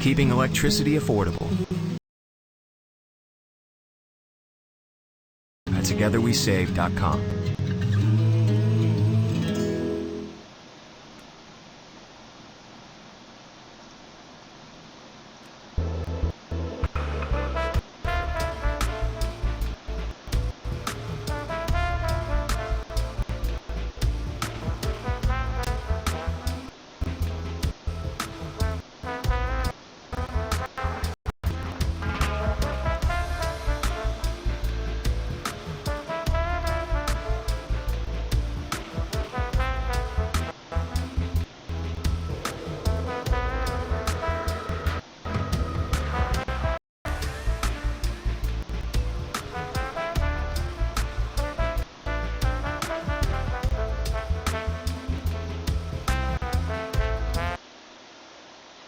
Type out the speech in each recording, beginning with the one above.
keeping electricity affordable. At TogetherWeSave.com.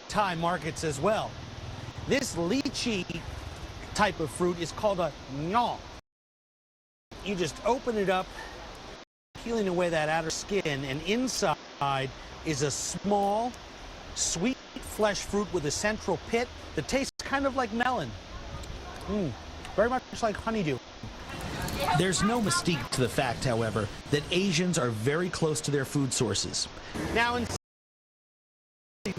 Thai markets as well. This lychee type of fruit is called a ngao. You just open it up, peeling away that outer skin, and inside is a small, sweet flesh fruit with a central pit that tastes kind of like melon. Very much like honeydew. There's no mystique to the fact, however, that Asians are very close to their food sources. Now in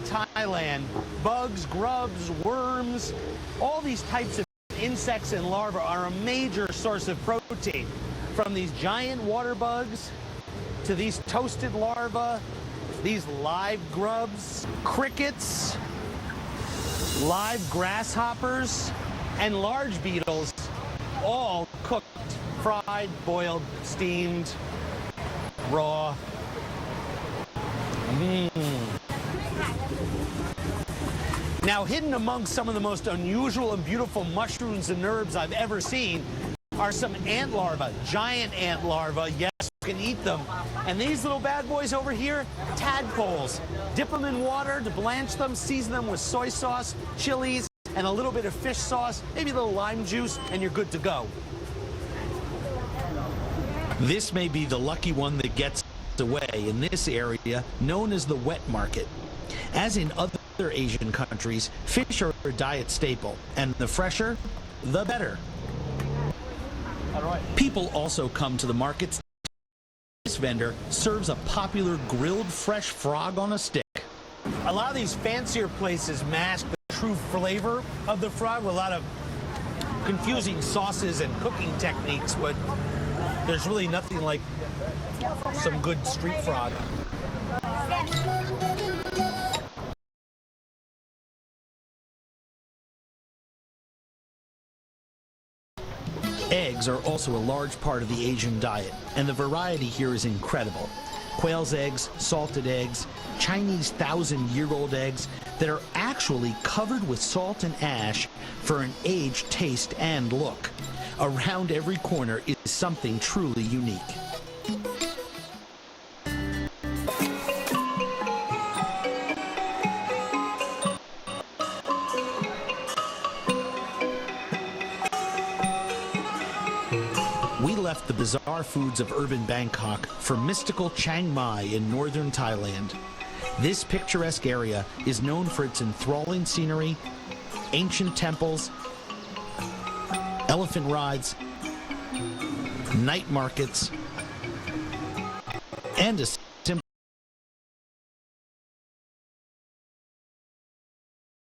Thailand, bugs, grubs, worms, all these types of insects and larvae are a major source of protein. From these giant water bugs to these toasted larvae, these live grubs, crickets, live grasshoppers, and large beetles, all cooked, fried, boiled, steamed, raw. Now, hidden amongst some of the most unusual and beautiful mushrooms and herbs I've ever seen are some ant larvae, giant ant larvae. Yes, you can eat them. And these little bad boys over here, tadpoles. Dip them in water to blanch them, season them with soy sauce, chilies, and a little bit of fish sauce, maybe a little lime juice, and you're good to go. This may be the lucky one that gets away in this area known as the wet market. As in other Asian countries, fish are a diet staple, and the fresher, the better. All right. People also come to the markets. This vendor serves a popular grilled fresh frog on a stick. A lot of these fancier places mask the true flavor of the frog with a lot of confusing sauces and cooking techniques, but there's really nothing like some good street frog. Eggs are also a large part of the Asian diet, and the variety here is incredible. Quail's eggs, salted eggs, Chinese 1,000-year-old eggs that are actually covered with salt and ash for an aged taste and look. Around every corner is something truly unique. We left the bizarre foods of urban Bangkok for mystical Chiang Mai in northern Thailand. This picturesque area is known for its enthralling scenery, ancient temples, elephant rides, night markets, and a simple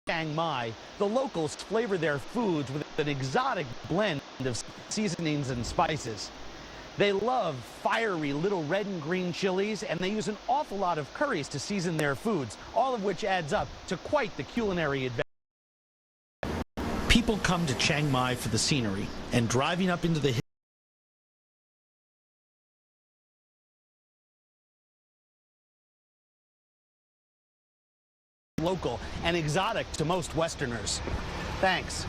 Chiang Mai. The locals flavor their foods with an exotic blend of seasonings and spices. They love fiery little red and green chilies, and they use an awful lot of curries to season their foods, all of which adds up to quite the culinary adventure. People come to Chiang Mai for the scenery, and driving up into the hills local and exotic to most Westerners. Thanks.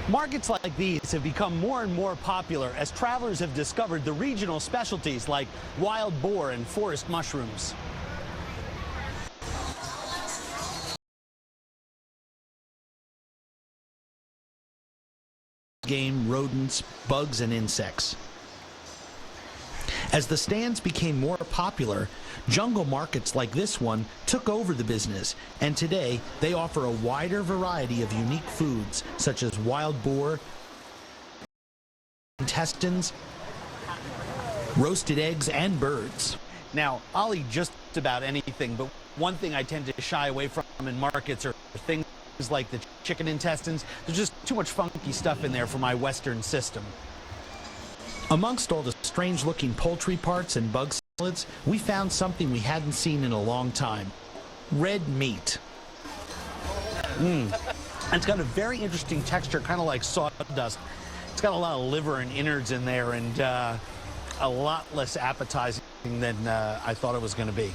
Markets like these have become more and more popular as travelers have discovered the regional specialties like wild boar and forest mushrooms. Game, rodents, bugs, and insects. As the stands became more popular, jungle markets like this one took over the business, and today they offer a wider variety of unique foods such as wild boar, intestines, roasted eggs, and birds. Now, I'll eat just about anything, but one thing I tend to shy away from in markets are things like the chicken intestines. There's just too much funky stuff in there for my Western system. Amongst all the strange-looking poultry parts and bug salads, we found something we hadn't seen in a long time: red meat. It's got a very interesting texture, kind of like sawdust. It's got a lot of liver and innards in there, and a lot less appetizing than I thought it was going to be.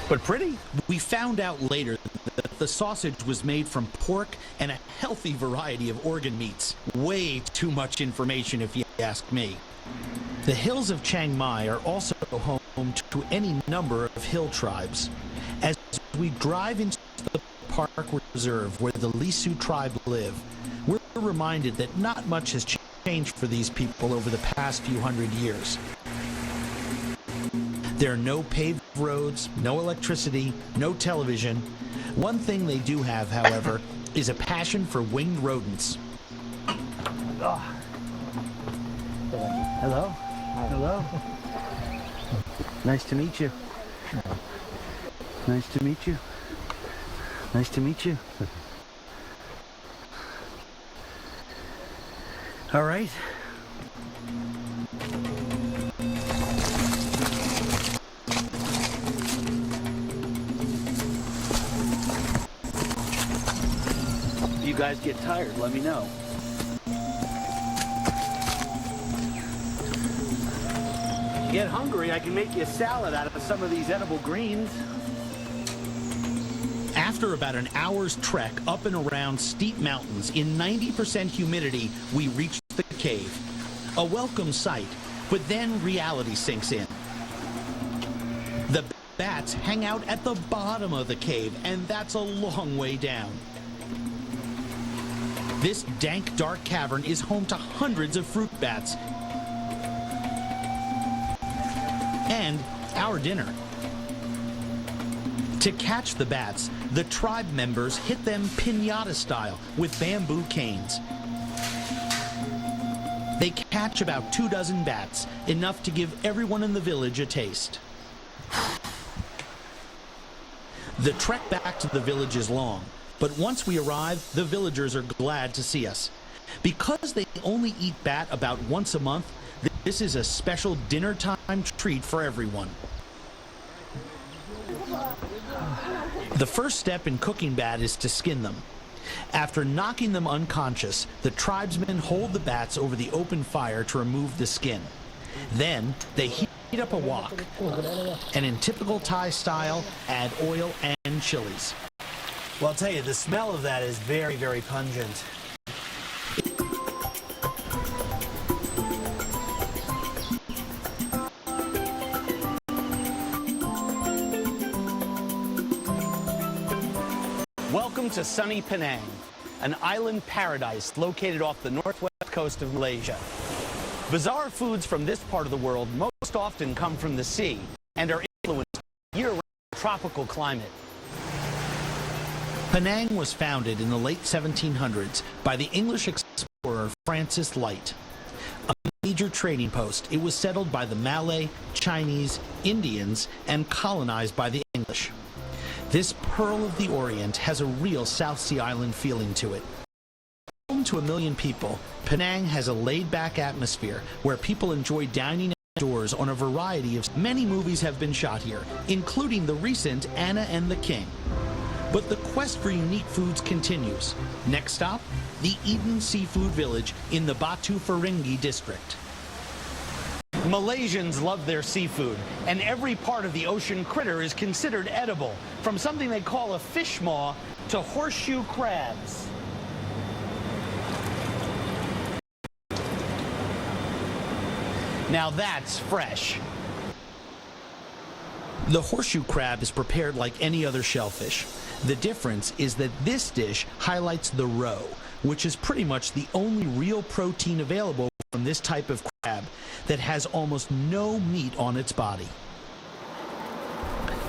But pretty. We found out later that the sausage was made from pork and a healthy variety of organ meats. Way too much information if you ask me. The hills of Chiang Mai are also home to any number of hill tribes. As we drive into the park reserve where the Lisu tribe live, we're reminded that not much has changed for these people over the past few hundred years. There are no paved roads, no electricity, no television. One thing they do have, however, is a passion for winged rodents. Oh. Hello? Hello? Nice to meet you. Nice to meet you. Nice to meet you. All right. If you guys get tired, let me know. If you get hungry, I can make you a salad out of some of these edible greens. After about an hour's trek up and around steep mountains in 90% humidity, we reached the cave. A welcome sight, but then reality sinks in. The bats hang out at the bottom of the cave, and that's a long way down. This dank, dark cavern is home to hundreds of fruit bats and our dinner. To catch the bats, the tribe members hit them piñata style with bamboo canes. They catch about 24 bats, enough to give everyone in the village a taste. The trek back to the village is long, but once we arrive, the villagers are glad to see us. Because they only eat bat about once a month, this is a special dinner time treat for everyone. The first step in cooking bat is to skin them. After knocking them unconscious, the tribesmen hold the bats over the open fire to remove the skin. Then they heat up a wok, and in typical Thai style, add oil and chilies. Well, I'll tell you, the smell of that is very, very pungent. Welcome to sunny Penang, an island paradise located off the northwest coast of Malaysia. Bizarre foods from this part of the world most often come from the sea and are influenced by year-round tropical climate. Penang was founded in the late 1700s by the English explorer Francis Light. A major trading post, it was settled by the Malay, Chinese, Indians, and colonized by the English. This pearl of the Orient has a real South Sea Island feeling to it. Home to 1 million people, Penang has a laid-back atmosphere where people enjoy dining outdoors on a variety of... Many movies have been shot here, including the recent Anna and the King. But the quest for unique foods continues. Next stop, the Eden Seafood Village in the Batu Ferringhi district. Malaysians love their seafood, and every part of the ocean critter is considered edible, from something they call a fish maw to horseshoe crabs. Now that's fresh. The horseshoe crab is prepared like any other shellfish. The difference is that this dish highlights the roe, which is pretty much the only real protein available from this type of crab. that has almost no meat on its body.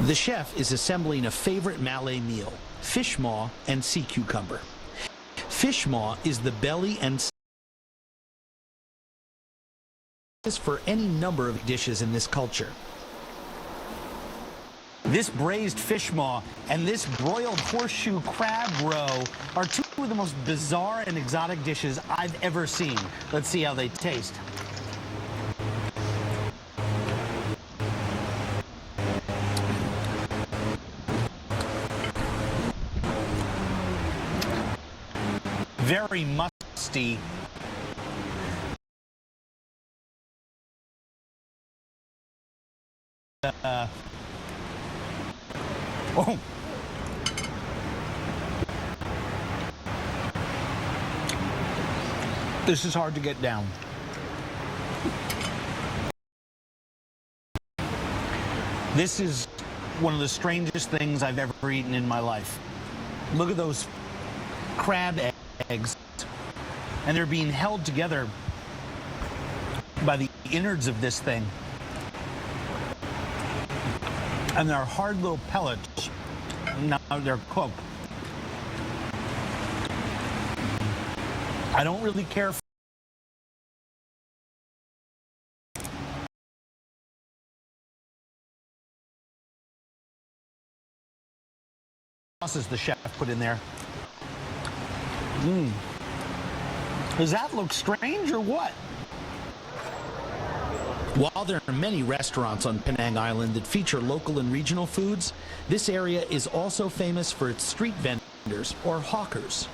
The chef is assembling a favorite Malay meal, fish maw and sea cucumber. Fish maw is the belly and for any number of dishes in this culture. This braised fish maw and this broiled horseshoe crab roe are two of the most bizarre and exotic dishes I've ever seen. Let's see how they taste. Very musty. Oh. This is hard to get down. This is one of the strangest things I've ever eaten in my life. Look at those crab eggs, and they're being held together by the innards of this thing. And they're hard little pellets. Now they're cooked. I don't really care for sauces the chef put in there. Does that look strange or what? While there are many restaurants on Penang Island that feature local and regional foods, this area is also famous for its street vendors, or hawkers.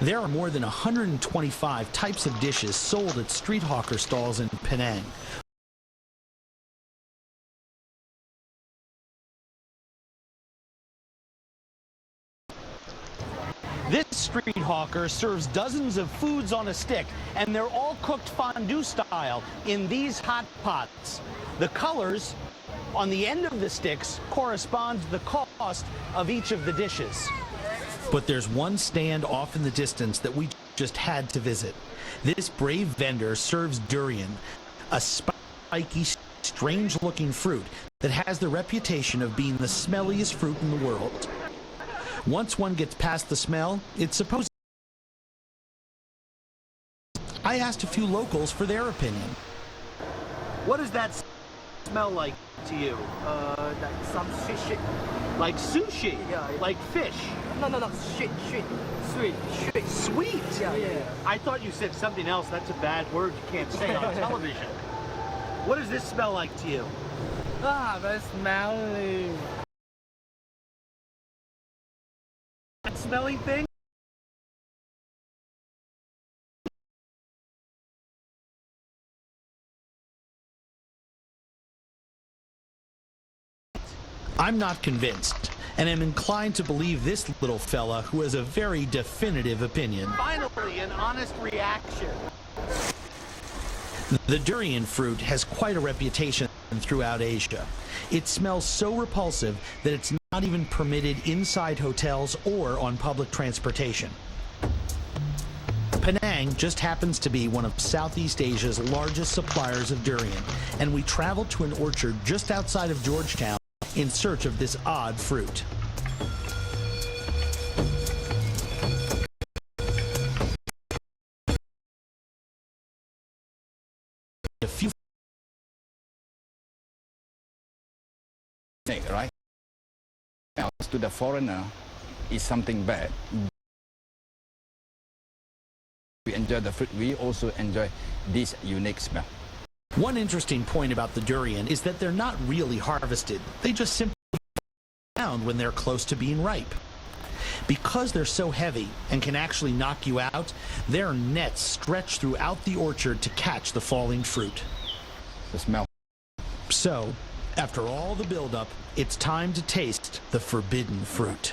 There are more than 125 types of dishes sold at street hawker stalls in Penang. This street hawker serves dozens of foods on a stick, and they're all cooked fondue style in these hot pots. The colors on the end of the sticks correspond to the cost of each of the dishes. But there's one stand off in the distance that we just had to visit. This brave vendor serves durian, a spiky, strange-looking fruit that has the reputation of being the smelliest fruit in the world. Once one gets past the smell, it's supposed. I asked a few locals for their opinion. What does that smell like to you? Like some shit. Like sushi? Yeah. Like fish? No, shit. Sweet. Sweet? Yeah. I thought you said something else. That's a bad word you can't say on television. What does this smell like to you? Very smelly. That smelly thing? I'm not convinced, and am inclined to believe this little fella who has a very definitive opinion. Finally, an honest reaction. The durian fruit has quite a reputation throughout Asia. It smells so repulsive that it's not even permitted inside hotels or on public transportation. Penang just happens to be one of Southeast Asia's largest suppliers of durian, and we traveled to an orchard just outside of Georgetown in search of this odd fruit. A few right? To the foreigner is something bad. We enjoy the fruit. We also enjoy this unique smell. One interesting point about the durian is that they're not really harvested. They just simply found when they're close to being ripe. Because they're so heavy and can actually knock you out, their nets stretch throughout the orchard to catch the falling fruit. The smell. So, after all the buildup, it's time to taste the forbidden fruit.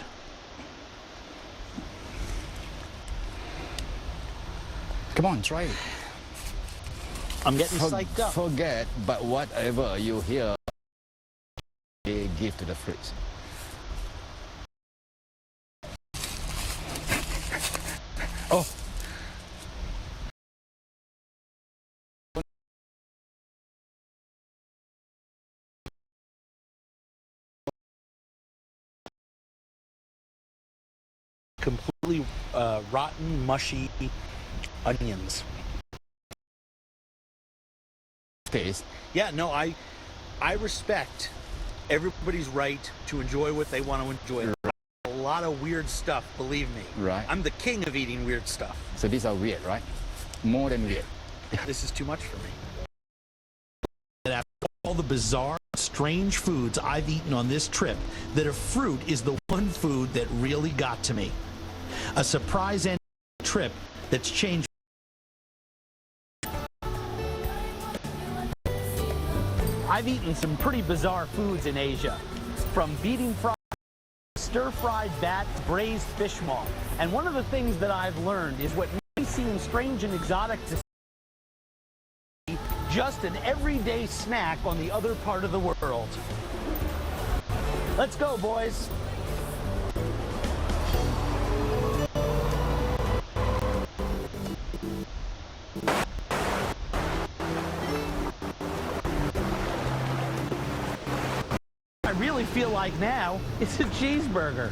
Come on, try it. I'm getting psyched up. Forget, but whatever you hear, they give to the fruits. Oh, really rotten, mushy onions. Taste. Yeah, no, I respect everybody's right to enjoy what they want to enjoy. A lot of weird stuff, believe me. Right. I'm the king of eating weird stuff. So these are weird, right? More than weird. This is too much for me. And after all the bizarre, strange foods I've eaten on this trip, that a fruit is the one food that really got to me. A surprise end trip that's changed. I've eaten some pretty bizarre foods in Asia, from beating fries, stir-fried bat, braised fish maw. And one of the things that I've learned is what may seem strange and exotic to see, just an everyday snack on the other part of the world. Let's go, boys. I really feel like now it's a cheeseburger.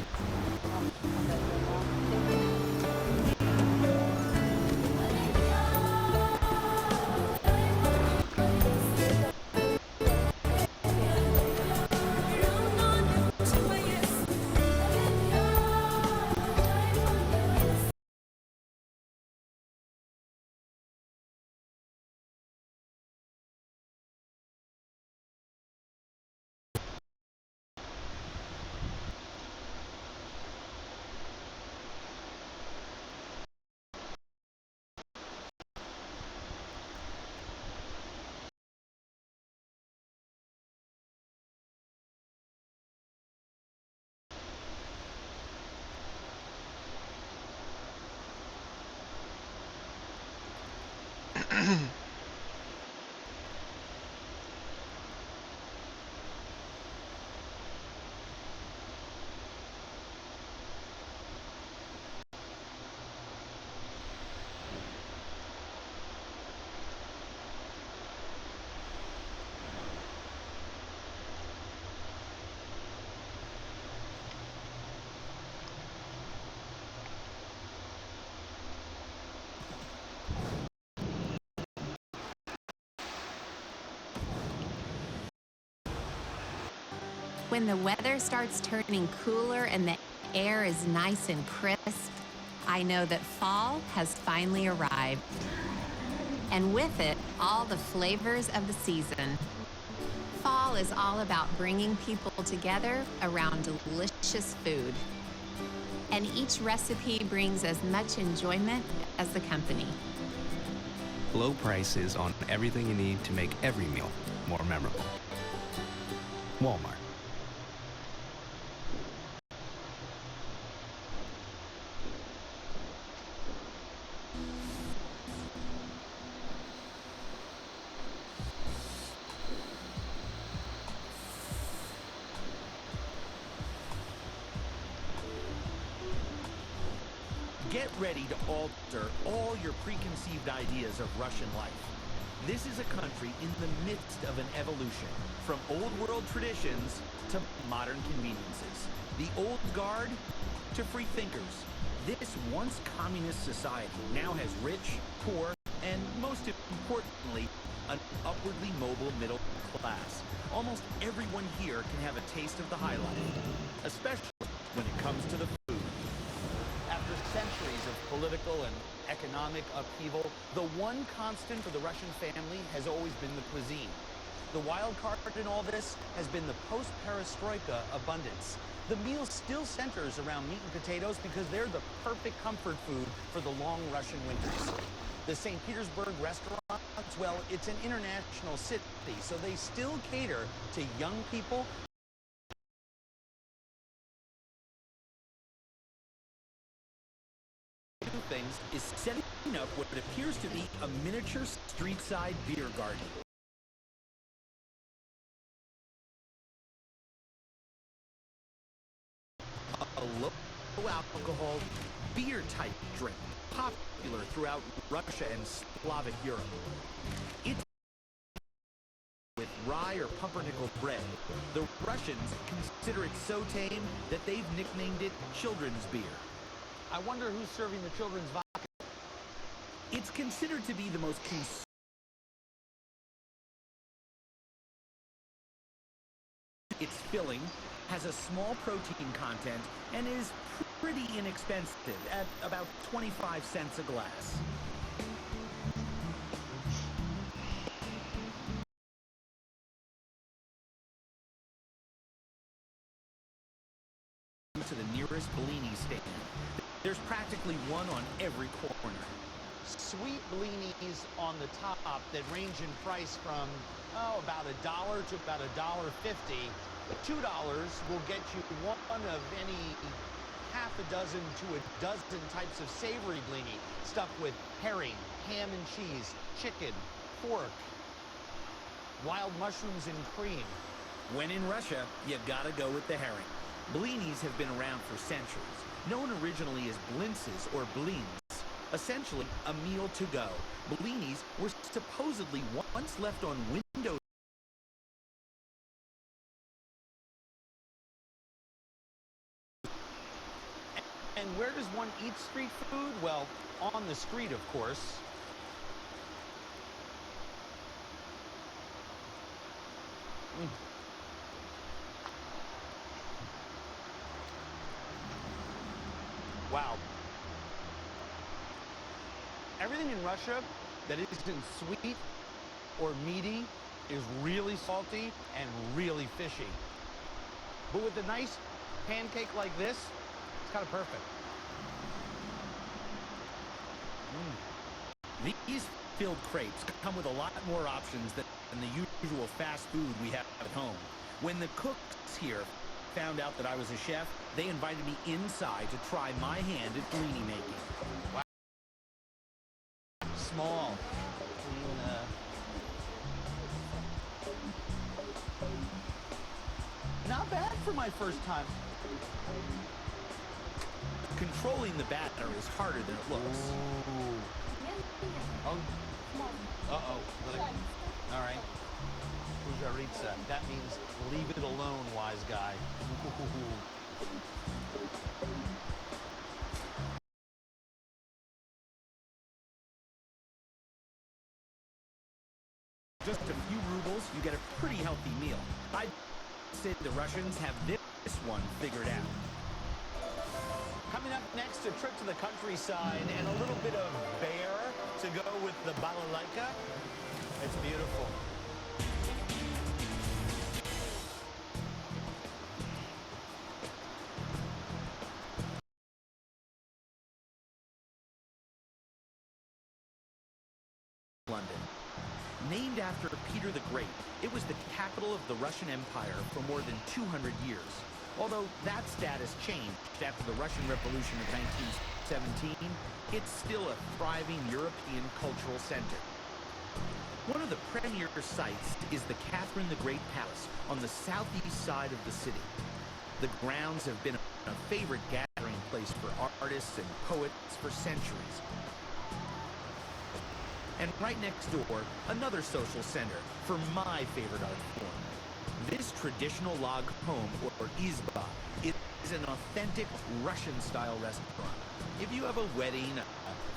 When the weather starts turning cooler and the air is nice and crisp, I know that fall has finally arrived. And with it, all the flavors of the season. Fall is all about bringing people together around delicious food. And each recipe brings as much enjoyment as the company. Low prices on everything you need to make every meal more memorable. Walmart. Get ready to alter all your preconceived ideas of Russian life. This is a country in the midst of an evolution, from old world traditions to modern conveniences. The old guard to free thinkers. This once communist society now has rich, poor, and most importantly, an upwardly mobile middle class. Almost everyone here can have a taste of the high life, especially when it comes to the food. After centuries of political and economic upheaval, the one constant for the Russian family has always been the cuisine. The wild card in all this has been the post-perestroika abundance. The meal still centers around meat and potatoes because they're the perfect comfort food for the long Russian winters. The St. Petersburg restaurant, well, it's an international city, so they still cater to young people. Things is setting up what appears to be a miniature street-side beer garden. A low-alcohol beer-type drink, popular throughout Russia and Slavic Europe. It's with rye or pumpernickel bread. The Russians consider it so tame that they've nicknamed it children's beer. I wonder who's serving the children's vodka. It's considered to be the most Its filling has a small protein content and is pretty inexpensive at about 25 cents a glass. To the nearest Bellini stand. There's practically one on every corner. Sweet blinis on the top that range in price from, about $1 to about $1.50. $2 will get you one of any half a dozen to a dozen types of savory blini, stuffed with herring, ham and cheese, chicken, pork, wild mushrooms and cream. When in Russia, you gotta go with the herring. Blinis have been around for centuries, known originally as blintzes or blins, essentially a meal to go. Blinis were supposedly once left on windows. And where does one eat street food? Well, on the street, of course. Wow. Everything in Russia that isn't sweet or meaty is really salty and really fishy. But with a nice pancake like this, it's kind of perfect. These filled crepes come with a lot more options than the usual fast food we have at home. When the cooks here found out that I was a chef, they invited me inside to try my hand at blini making. Wow. Small. Not bad for my first time. Controlling the batter is harder than it looks. Oh. Uh-oh. All right. Pujaritsa. That means leave it alone, wise guy. Just a few rubles, you get a pretty healthy meal. I'd say the Russians have this one figured out. Coming up next, a trip to the countryside and a little bit of bear to go with the balalaika. It's beautiful. London. Named after Peter the Great, it was the capital of the Russian Empire for more than 200 years. Although that status changed after the Russian Revolution of 1917, it's still a thriving European cultural center. One of the premier sites is the Catherine the Great Palace on the southeast side of the city. The grounds have been a favorite gathering place for artists and poets for centuries. And right next door, another social center for my favorite art form. This traditional log home, or izba, is an authentic Russian-style restaurant. If you have a wedding, a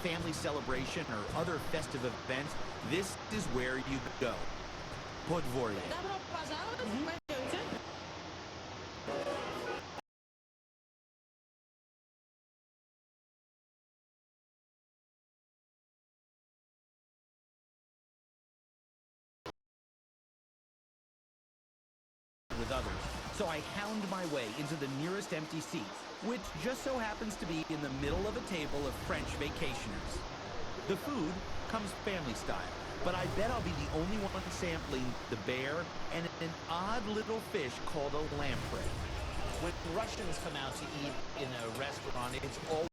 family celebration, or other festive event, this is where you go. Podvorye. With others, so I hound my way into the nearest empty seat, which just so happens to be in the middle of a table of French vacationers. The food comes family style, but I bet I'll be the only one sampling the bear and an odd little fish called a lamprey. When Russians come out to eat in a restaurant, it's always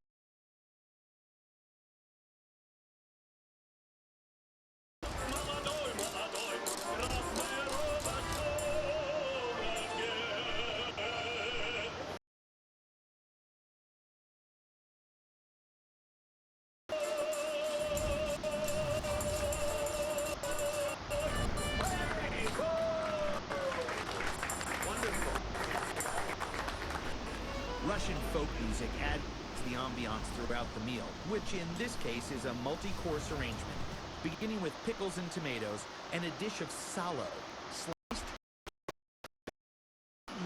Russian folk music adds the ambiance throughout the meal, which in this case is a multi-course arrangement, beginning with pickles and tomatoes and a dish of salo, sliced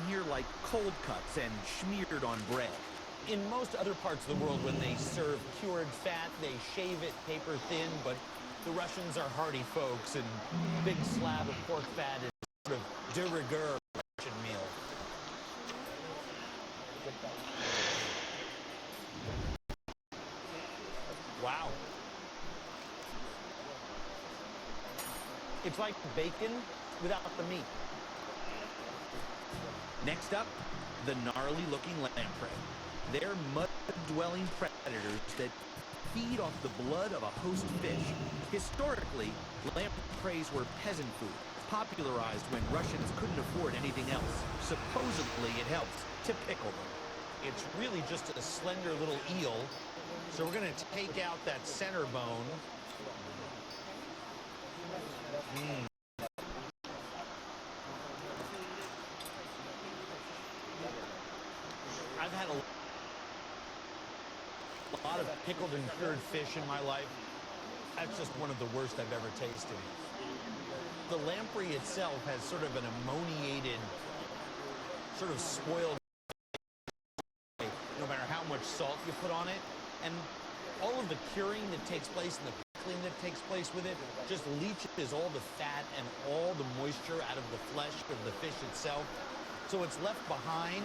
here like cold cuts and smeared on bread. In most other parts of the world, when they serve cured fat, they shave it paper thin, but the Russians are hardy folks, and big slab of pork fat is sort of de rigueur Russian meal. Wow. It's like bacon without the meat. Next up, the gnarly-looking lamprey. They're mud-dwelling predators that feed off the blood of a host fish. Historically, lampreys were peasant food, popularized when Russians couldn't afford anything else. Supposedly, it helped to pickle them. It's really just a slender little eel. So we're going to take out that center bone. I've had a lot of pickled and cured fish in my life. That's just one of the worst I've ever tasted. The lamprey itself has sort of an ammoniated, sort of spoiled, no matter how much salt you put on it. And all of the curing that takes place and the pickling that takes place with it just leaches all the fat and all the moisture out of the flesh of the fish itself. So what's left behind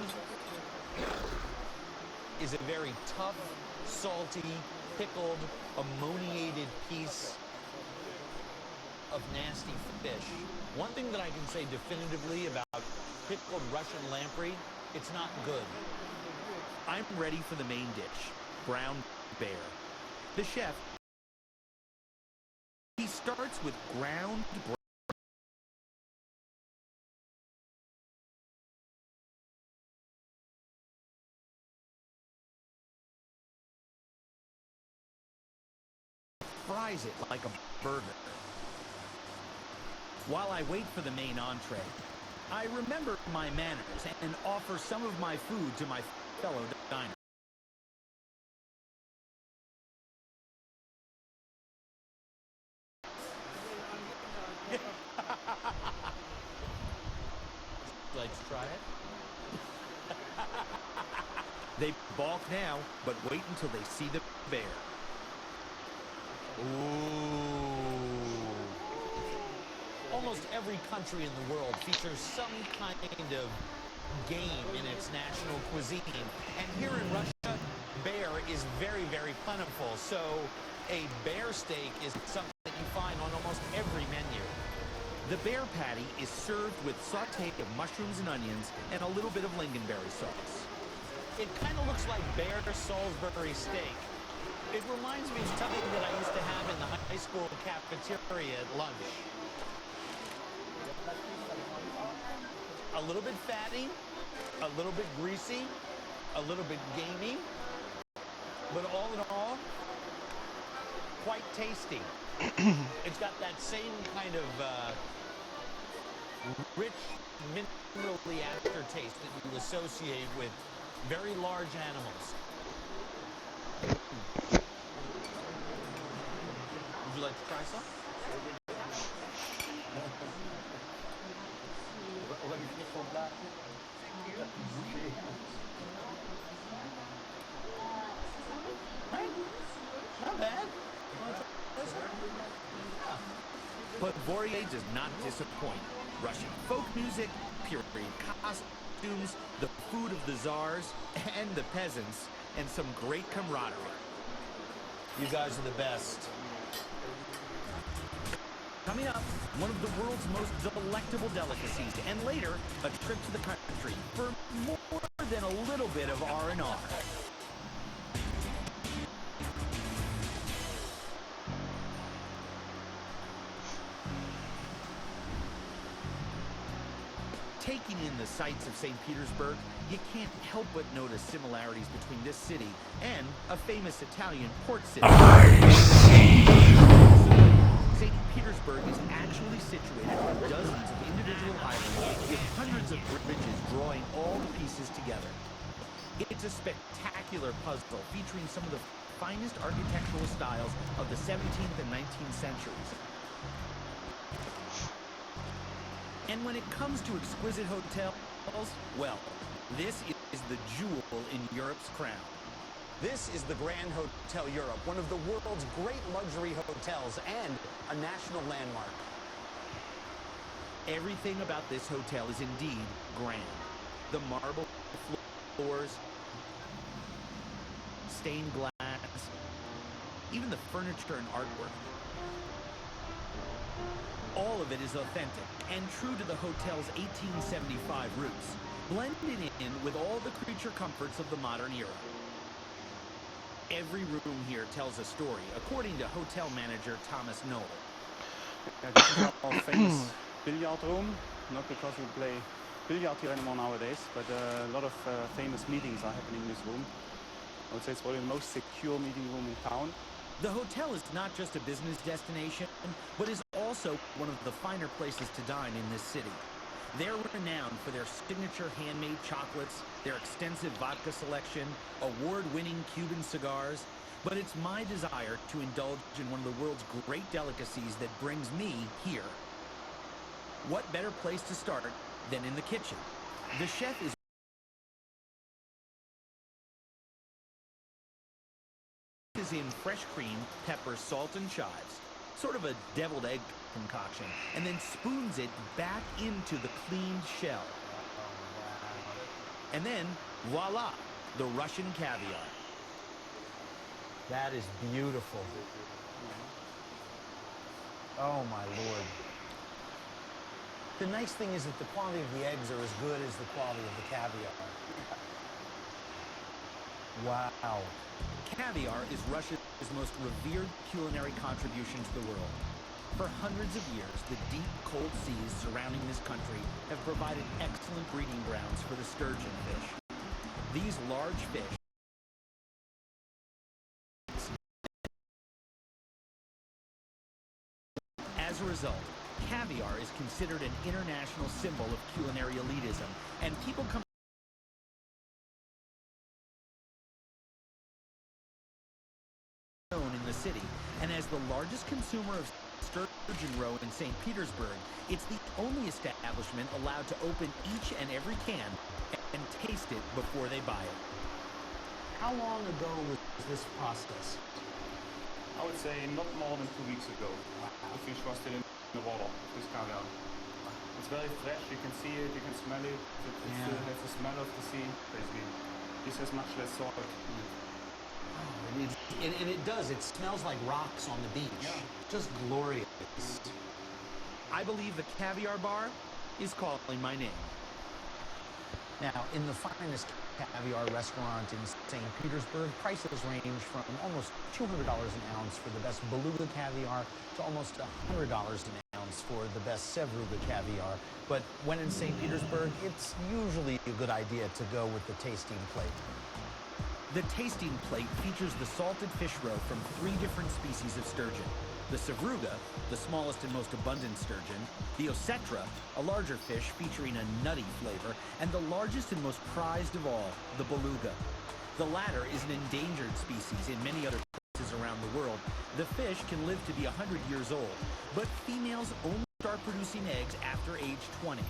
is a very tough, salty, pickled, ammoniated piece of nasty fish. One thing that I can say definitively about pickled Russian lamprey, it's not good. I'm ready for the main dish, brown bear. The chef, he starts with ground fries it like a burger. While I wait for the main entree, I remember my manners and offer some of my food to my fellow diners. Let's try it. They balk now, but wait until they see the bear. Ooh. Almost every country in the world features some kind of game in its national cuisine. And here in Russia, bear is very, very plentiful. So a bear steak is something that you find on almost every menu. The bear patty is served with sauté of mushrooms and onions and a little bit of lingonberry sauce. It kind of looks like bear Salisbury steak. It reminds me of something that I used to have in the high school cafeteria at lunch. A little bit fatty, a little bit greasy, a little bit gamey, but all in all, quite tasty. It's got that same kind of rich, minerally aftertaste that you associate with very large animals. Would you like to try some? Right? Not bad. But Vorie does not disappoint. Russian folk music, period costumes, the food of the czars and the peasants, and some great camaraderie. You guys are the best. Coming up, one of the world's most delectable delicacies, and later, a trip to the country for more than a little bit of R&R. Taking in the sights of St. Petersburg, you can't help but notice similarities between this city and a famous Italian port city. St. Petersburg is actually situated on dozens of individual islands with hundreds of bridges drawing all the pieces together. It's a spectacular puzzle featuring some of the finest architectural styles of the 17th and 19th centuries. And when it comes to exquisite hotels, well, this is the jewel in Europe's crown. This is the Grand Hotel Europe, one of the world's great luxury hotels and a national landmark. Everything about this hotel is indeed grand. The marble floors, stained glass, even the furniture and artwork. All of it is authentic and true to the hotel's 1875 roots, blended in with all the creature comforts of the modern era. Every room here tells a story, according to hotel manager Thomas Knoll. Yeah, this is our famous billiard room, not because we play billiard here anymore nowadays, but a lot of famous meetings are happening in this room. I would say it's probably the most secure meeting room in town. The hotel is not just a business destination, but is also one of the finer places to dine in this city. They're renowned for their signature handmade chocolates, their extensive vodka selection, award-winning Cuban cigars, but it's my desire to indulge in one of the world's great delicacies that brings me here. What better place to start than in the kitchen? The chef is in fresh cream, pepper, salt, and chives. Sort of a deviled egg concoction, and then spoons it back into the cleaned shell. And then, voila, the Russian caviar. That is beautiful. Oh my Lord. The nice thing is that the quality of the eggs are as good as the quality of the caviar. Wow. Caviar is Russia's most revered culinary contribution to the world. For hundreds of years, the deep, cold seas surrounding this country have provided excellent breeding grounds for the sturgeon fish. These large fish As a result, caviar is considered an international symbol of culinary elitism, and people come known in the city, and as the largest consumer of sturgeon roe in St. Petersburg, it's the only establishment allowed to open each and every can and taste it before they buy it. How long ago was this process? I would say not more than 2 weeks ago. The fish was still in the water, this caviar. It's very fresh, you can see it, you can smell it. It still has the smell of the sea, basically. This has much less salt in it. And it does. It smells like rocks on the beach. Yeah. Just glorious. I believe the Caviar Bar is calling my name. Now, in the finest caviar restaurant in St. Petersburg, prices range from almost $200 an ounce for the best beluga caviar to almost $100 an ounce for the best Sevruga caviar. But when in St. Petersburg, it's usually a good idea to go with the tasting plate. The tasting plate features the salted fish roe from 3 different species of sturgeon. The Sevruga, the smallest and most abundant sturgeon, the Osetra, a larger fish featuring a nutty flavor, and the largest and most prized of all, the beluga. The latter is an endangered species in many other places around the world. The fish can live to be 100 years old, but females only start producing eggs after age 20.